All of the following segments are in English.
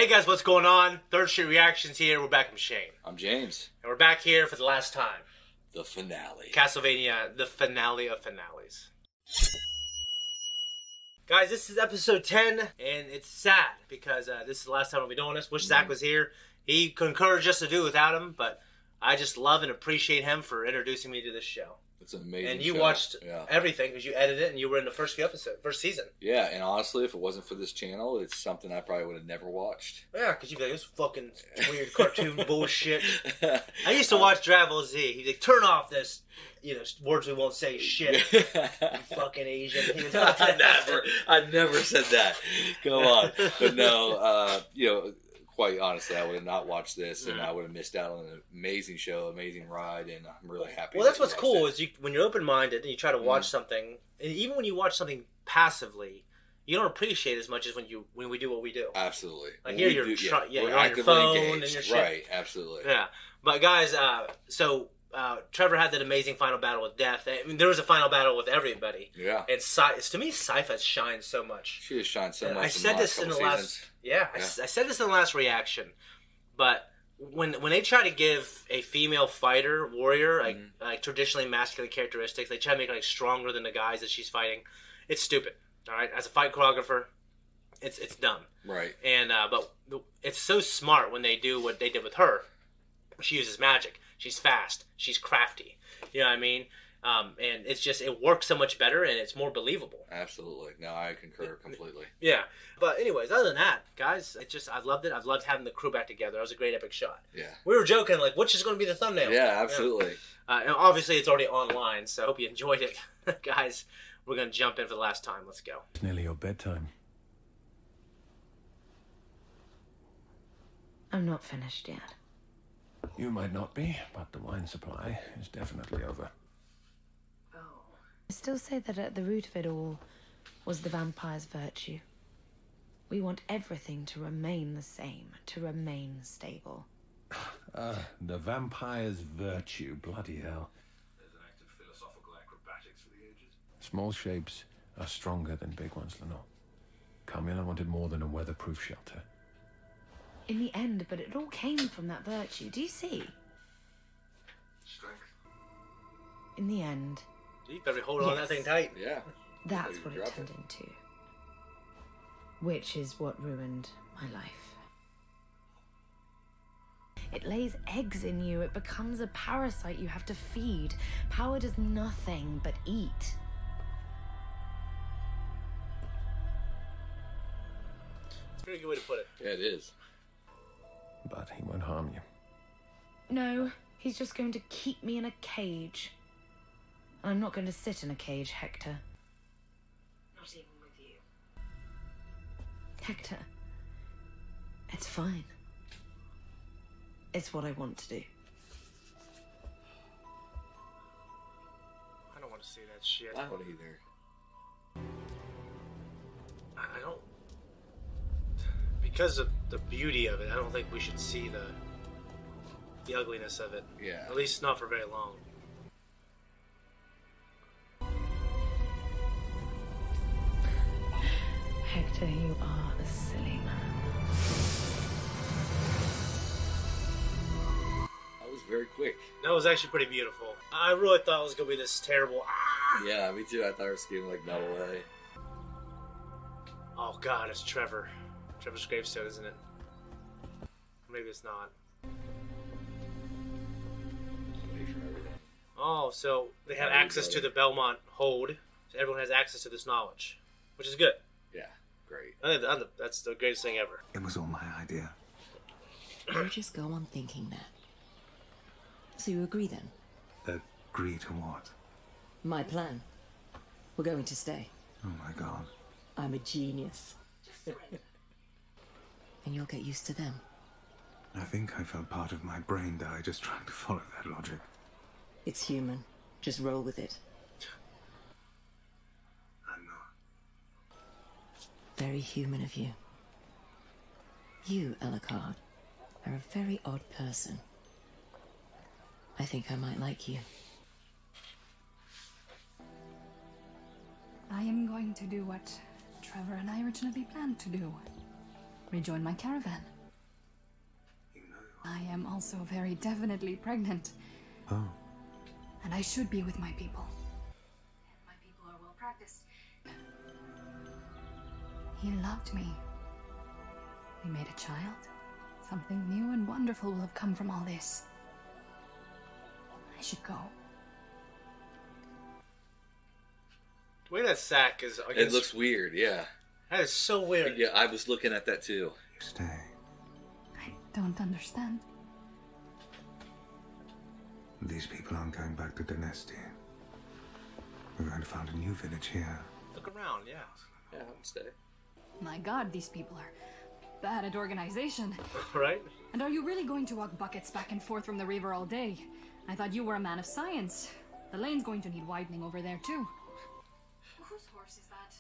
Hey guys, what's going on? Third Street Reactions here. We're back from Shane. I'm James. And we're back here for the last time. The finale. Castlevania, the finale of finales. Guys, this is episode 10, and it's sad because this is the last time we'll be doing this. Wish Zach was here. He encouraged us to do without him, but I just love and appreciate him for introducing me to this show. It's an amazing And you show. watched everything because you edited it and you were in the first season. Yeah, and honestly, if it wasn't for this channel, it's something I probably would have never watched. Yeah, because you'd be like, this fucking weird cartoon bullshit. I used to watch Dragon Ball Z. He'd like, turn off this, words we won't say shit. You fucking Asian. I never said that. Go on. But no, quite honestly, I would have not watched this, and I would have missed out on an amazing show, amazing ride, and I'm really happy. Well, that's what's cool is when you're open-minded and you try to watch something, and even when you watch something passively, you don't appreciate it as much as when we do what we do. Absolutely. Like here, you're on your phone engaged. And your shit. Right, absolutely. Yeah, but guys, Trevor had that amazing final battle with Death. I mean, there was a final battle with everybody. Yeah. And to me, Sypha shines so much. She has shined so much. I said this in the last. Yeah, I said this in the last reaction, but when they try to give a female fighter warrior like traditionally masculine characteristics, they try to make her like stronger than the guys that she's fighting. It's stupid. All right, as a fight choreographer, it's dumb. Right. And but it's so smart when they do what they did with her. She uses magic. She's fast. She's crafty. You know what I mean? And it's just, it works so much better and it's more believable. Absolutely. No, I concur completely. Yeah. But anyways, other than that, guys, I loved it. I've loved having the crew back together. It was a great epic shot. Yeah. We were joking, like, which is going to be the thumbnail? Yeah, absolutely. Yeah. And obviously it's already online, so I hope you enjoyed it. Guys, we're going to jump in for the last time. Let's go. It's nearly your bedtime. I'm not finished yet. You might not be, but the wine supply is definitely over. I still say that at the root of it all was the vampire's virtue. We want everything to remain the same, to remain stable. The vampire's virtue, bloody hell. There's an act of philosophical acrobatics for the ages. Small shapes are stronger than big ones, Lenore. Carmilla wanted more than a weatherproof shelter. In the end, but it all came from that virtue. Do you see? Strength. In the end. You better hold on that thing tight. Yeah. That's what it turned into. Which is what ruined my life. It lays eggs in you. It becomes a parasite you have to feed. Power does nothing but eat. It's a very good way to put it. Yeah, it is. But he won't harm you. No, he's just going to keep me in a cage. And I'm not going to sit in a cage, Hector. Not even with you. Hector, it's fine. It's what I want to do. I don't want to see that shit. I don't either. I don't... Because of the beauty of it, I don't think we should see the ugliness of it. Yeah. At least not for very long. Hector, you are a silly man. That was very quick. That was actually pretty beautiful. I really thought it was going to be this terrible... Yeah, me too. I thought it was getting like melt away. Oh god, it's Trevor. Trevor's gravestone, isn't it? Maybe it's not. Oh, so they have access to the Belmont hold. So everyone has access to this knowledge. Which is good. Yeah, great. That's the greatest thing ever. It was all my idea. You just go on thinking that. So you agree then? Agree to what? My plan. We're going to stay. Oh my god. I'm a genius. And you'll get used to them. I think I felt part of my brain die just trying to follow that logic. It's human. Just roll with it. I'm not. Very human of you. You, Alucard, are a very odd person. I think I might like you. I am going to do what Trevor and I originally planned to do. Rejoin my caravan. I am also very definitely pregnant. Oh. And I should be with my people. My people are well practiced. He loved me. We made a child. Something new and wonderful will have come from all this. I should go. The way that sack is against... It looks weird, yeah. That is so weird. Yeah, I was looking at that too. Stay. I don't understand. These people aren't going back to Dynasty. We're going to find a new village here. Look around, yeah. Yeah, I'll stay. My God, these people are bad at organization. Right? And are you really going to walk buckets back and forth from the river all day? I thought you were a man of science. The lane's going to need widening over there, too. Whose horse is that?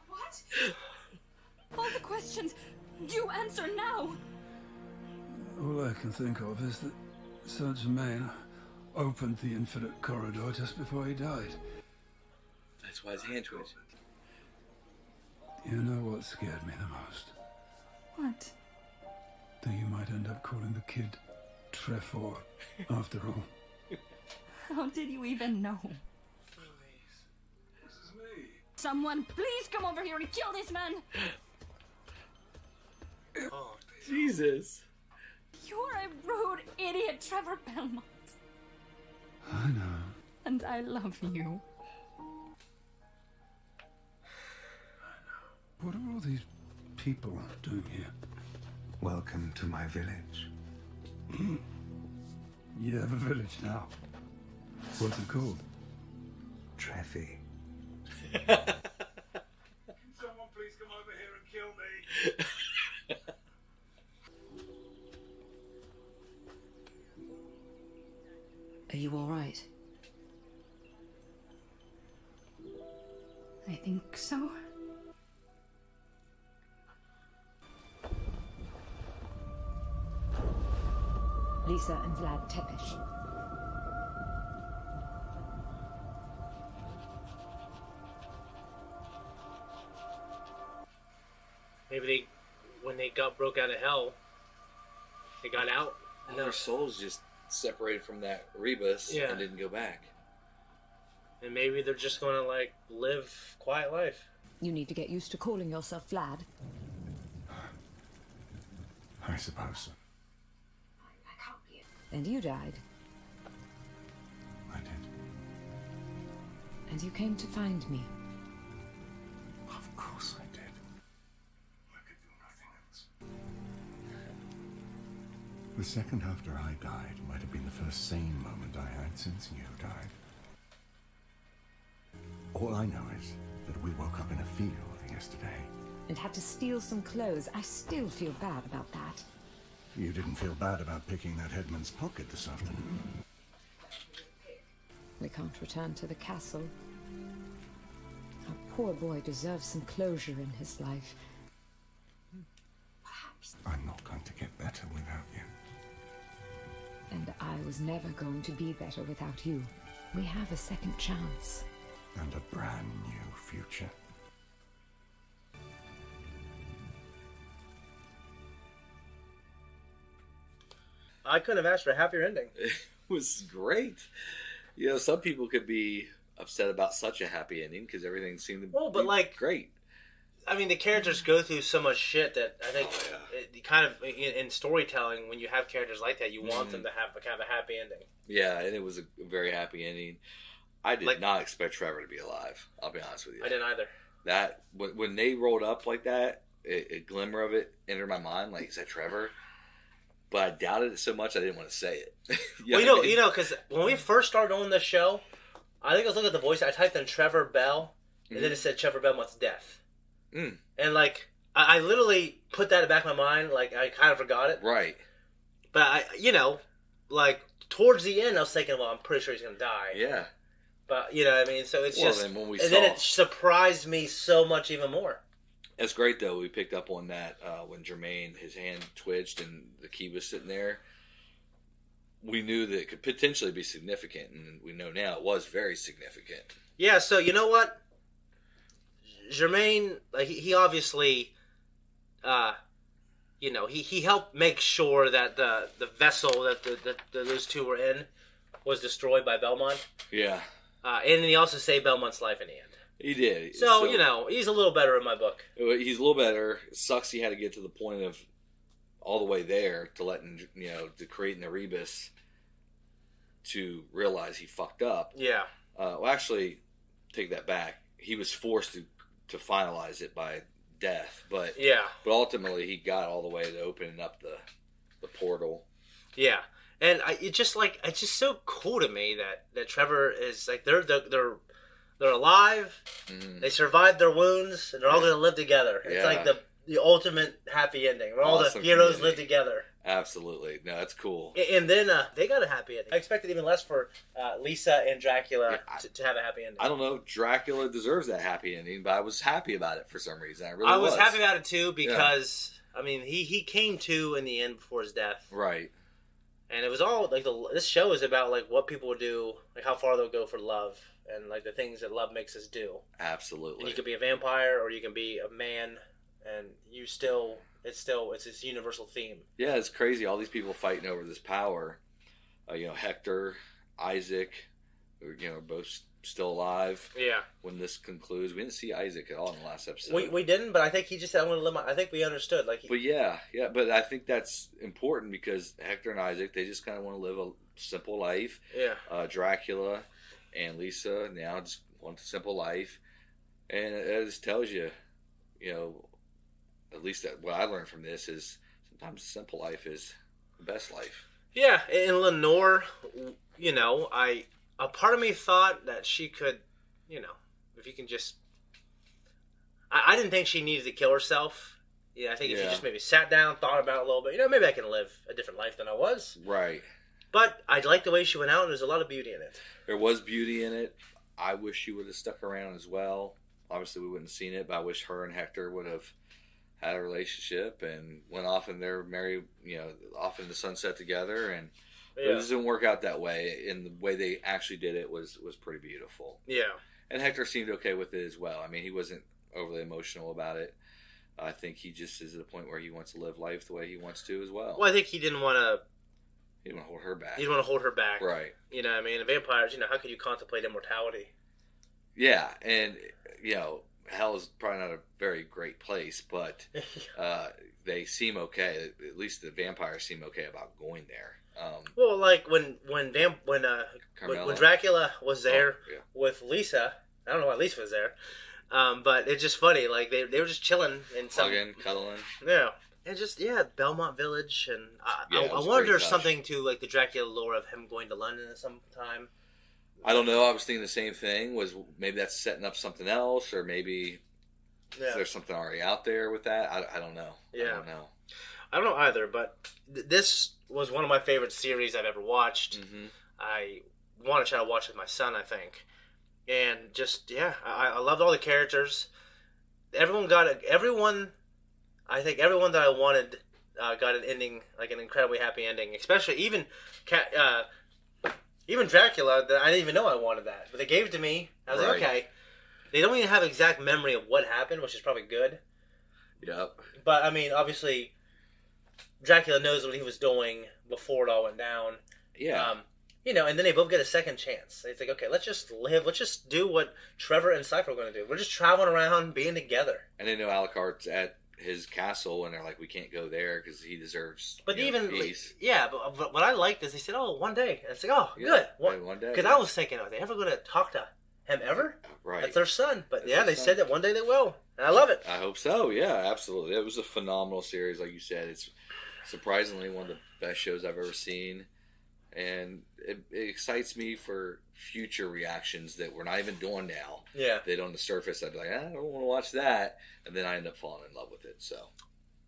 What? All the questions. You answer now. All I can think of is that Sir Germain opened the infinite corridor just before he died. That's why his hand twitched. You know what scared me the most? What? That you might end up calling the kid Trefor after all. How did you even know? This is me. Someone, please come over here and kill this man! Oh, Jesus. You're a rude idiot, Trevor Belmont. I know. And I love you. What are all these people doing here? Welcome to my village. You have a village now. What's it called? Treffy. Can someone please come over here and kill me? Are you all right? I think so. Lisa and Vlad Tepish. maybe when they broke out of hell, they got out. And their souls just separated from that rebus and didn't go back. And maybe they're just going to, like, live quiet life. You need to get used to calling yourself Vlad. I suppose so. And you died. I did. And you came to find me. Of course I did. I could do nothing else. The second after I died might have been the first sane moment I had since you died. All I know is that we woke up in a field yesterday. And had to steal some clothes. I still feel bad about that. You didn't feel bad about picking that headman's pocket this afternoon. We can't return to the castle. Our poor boy deserves some closure in his life. I'm not going to get better without you. And I was never going to be better without you. We have a second chance. And a brand new future. I couldn't have asked for a happier ending. It was great. You know, some people could be upset about such a happy ending because everything seemed to be great. I mean, the characters go through so much shit that I think it kind of, in storytelling, when you have characters like that, you want them to have a kind of a happy ending. Yeah, and it was a very happy ending. I did not expect Trevor to be alive. I'll be honest with you. I didn't either. That when they rolled up like that, a glimmer of it entered my mind. Like, is that Trevor? But I doubted it so much I didn't want to say it. Well, you know, because when we first started on this show, I think I was looking at the voice. I typed in Trevor Bell, and then it said Trevor Belmont's death. Mm. And like, I literally put that in the back of my mind. Like, I kind of forgot it. Right. But I, you know, like towards the end, I was thinking, well, I'm pretty sure he's going to die. Yeah. But, you know what I mean? So it's just... Then when we and then it surprised me so much even more. It's great, though. We picked up on that when Jermaine, his hand twitched and the key was sitting there. We knew that it could potentially be significant, and we know now it was very significant. Yeah, so you know what? Jermaine, like, he obviously, you know, he helped make sure that the vessel that those two were in was destroyed by Belmont. Yeah. And he also saved Belmont's life in the end. He did. So, you know, he's a little better in my book. He's a little better. It sucks he had to get to the point of all the way there to letting, you know, to creating Erebus to realize he fucked up. Yeah. Well, actually, take that back. He was forced to finalize it by death, but ultimately he got all the way to opening up the portal. Yeah, and it's just so cool to me that Trevor is like they're alive. Mm-hmm. They survived their wounds, and they're all going to live together. It's like the ultimate happy ending. Where all the heroes live together. Absolutely. No, that's cool. And then they got a happy ending. I expected even less for Lisa and Dracula to have a happy ending. I don't know if Dracula deserves that happy ending, but I was happy about it for some reason. I was happy about it too because, I mean, he came to in the end before his death. Right. And it was all, like, this show is about, like, what people would do, like, how far they'll go for love, and, like, the things that love makes us do. Absolutely. And you could be a vampire, or you can be a man, and it's this universal theme. Yeah, it's crazy. All these people fighting over this power. You know, Hector, Isaac, you know, both still alive. Yeah. When this concludes, we didn't see Isaac at all in the last episode. We didn't, but I think he just said, "I want to live my." I think we understood. But but I think that's important because Hector and Isaac, they just kind of want to live a simple life. Yeah. Dracula and Lisa now just want a simple life, and it just tells you, you know. At least what I learned from this is sometimes a simple life is the best life. Yeah, and Lenore, you know, a part of me thought that she could, you know, if you can just... I didn't think she needed to kill herself. Yeah, I think if she just maybe sat down, thought about it a little bit, you know, maybe I can live a different life than I was. Right. But I liked the way she went out, and there's a lot of beauty in it. There was beauty in it. I wish she would have stuck around as well. Obviously, we wouldn't have seen it, but I wish her and Hector would have had a relationship and went off and they're married, you know, off in the sunset together, and it just didn't work out that way. And the way they actually did it was pretty beautiful. Yeah. And Hector seemed okay with it as well. I mean, he wasn't overly emotional about it. I think he just is at a point where he wants to live life the way he wants to as well. Well, I think he didn't want to hold her back. He didn't want to hold her back. Right. You know what I mean? Vampires, you know, how could you contemplate immortality? Yeah, and, you know, hell is probably not a very great place, but they seem okay. At least the vampires seem okay about going there. Well, like when Dracula was there with Lisa, I don't know why Lisa was there, but it's just funny. Like they were just chilling and hugging, cuddling. Yeah, and just Belmont Village, and I wonder if there's something to like the Dracula lore of him going to London at some time. I don't know. I was thinking the same thing. Was maybe that's setting up something else, or maybe there's something already out there with that. I don't know. Yeah. I don't know either. But this was one of my favorite series I've ever watched. Mm-hmm. I want to try to watch with my son, I think. And just I loved all the characters. I think everyone that I wanted got an ending, like an incredibly happy ending. Especially even Dracula, I didn't even know I wanted that. But they gave it to me. I was like, okay. They don't even have exact memory of what happened, which is probably good. Yep. But, I mean, obviously, Dracula knows what he was doing before it all went down. Yeah. You know, and then they both get a second chance. They think, okay, let's just live. Let's just do what Trevor and Cypher are going to do. We're just traveling around, being together. And they know Alucard's at his castle, and they're like, we can't go there because he deserves peace. But what I liked is they said, oh, one day. And it's like, oh, good. One day. Because I was thinking, are they ever going to talk to him ever? Right. That's their son. But they said that one day they will. And I love it. I hope so. Yeah, absolutely. It was a phenomenal series. Like you said, it's surprisingly one of the best shows I've ever seen. And it excites me for future reactions that we're not even doing now. Yeah. That on the surface, I'd be like, I don't want to watch that. And then I end up falling in love with it. So,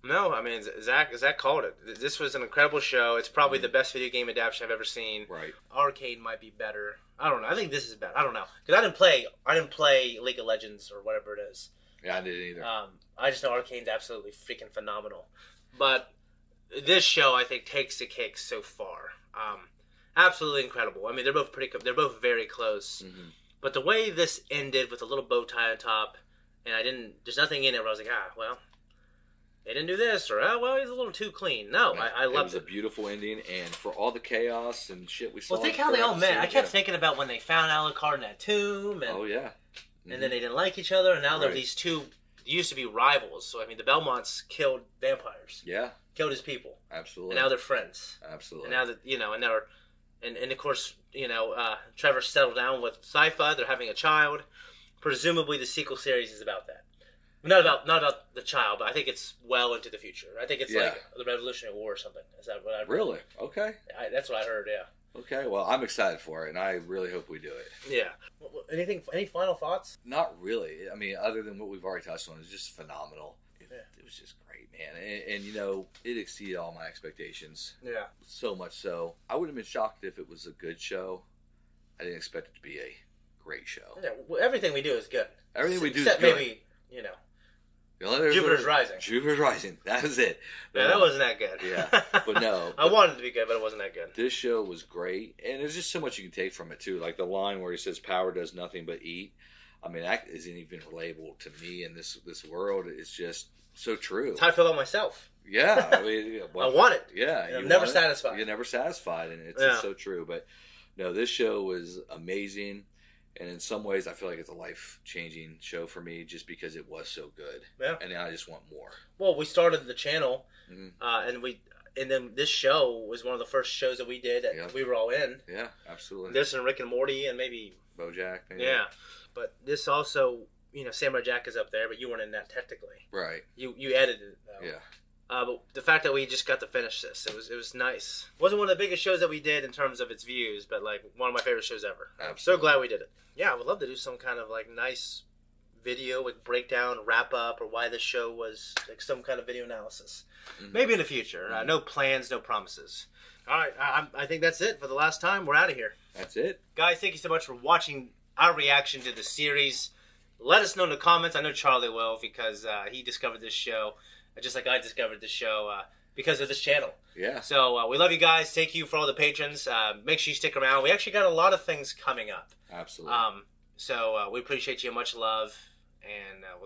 No, I mean, Zach called it. This was an incredible show. It's probably the best video game adaptation I've ever seen. Right. Arcade might be better. I don't know. I think this is better. I don't know. Because I didn't play League of Legends or whatever it is. Yeah, I didn't either. I just know Arcane's absolutely freaking phenomenal. But this show, I think, takes the cake so far. Absolutely incredible. I mean, they're both very close. Mm-hmm. But the way this ended with a little bow tie on top, and there's nothing in it where I was like, well, they didn't do this, or well, he's a little too clean. No, I loved it. It was a beautiful ending, and for all the chaos and shit we saw. Well, think how they all met. I kept thinking about when they found Alucard in that tomb. And, oh yeah. Mm-hmm. And then they didn't like each other, and now they're these two used to be rivals. So I mean, the Belmonts killed vampires. Yeah. Killed his people. Absolutely. And now they're friends. Absolutely. And now that and they're, and of course Trevor settled down with Sypha. They're having a child. Presumably, the sequel series is about that. Not about the child, but I think it's well into the future. I think it's like the Revolutionary War or something. Is that what I heard? Really? Okay. That's what I heard. Yeah. Okay. Well, I'm excited for it, and I really hope we do it. Yeah. Any final thoughts? Not really. I mean, other than what we've already touched on, it's just phenomenal. It was just great, man, and it exceeded all my expectations. Yeah. So much so, I would have been shocked if it was a good show. I didn't expect it to be a great show. Yeah. Well, everything we do is good. Everything we do is good. Maybe Jupiter's Rising. Jupiter's Rising. That was it. Yeah, that wasn't that good. Yeah, but no. I wanted it to be good, but it wasn't that good. This show was great, and there's just so much you can take from it, too. Like the line where he says, power does nothing but eat. I mean, that isn't even relatable to me in this world. It's just so true. That's how I feel about myself. Yeah. I mean, I want it. Yeah. I'm never satisfied. You're never satisfied, and it's just so true. But, no, this show was amazing. And in some ways, I feel like it's a life-changing show for me just because it was so good. Yeah. And I just want more. Well, we started the channel, and then this show was one of the first shows that we did that we were all in. Yeah, absolutely. This and Rick and Morty and maybe... BoJack. Maybe. Yeah. But this also, Samurai Jack is up there, but you weren't in that technically. Right. You edited it, though. Yeah. But the fact that we just got to finish this, it was nice. It wasn't one of the biggest shows that we did in terms of its views, but like one of my favorite shows ever. Absolutely. I'm so glad we did it. Yeah, I would love to do some kind of like nice video with breakdown, wrap up, or why this show was like some kind of video analysis. Mm-hmm. Maybe in the future. No plans, no promises. All right, I think that's it for the last time. We're out of here. That's it. Guys, thank you so much for watching our reaction to the series. Let us know in the comments. I know Charlie will because he discovered this show. Just like I discovered this show because of this channel. Yeah. So we love you guys. Thank you for all the patrons. Make sure you stick around. We actually got a lot of things coming up. Absolutely. So we appreciate you. Much love. And we'll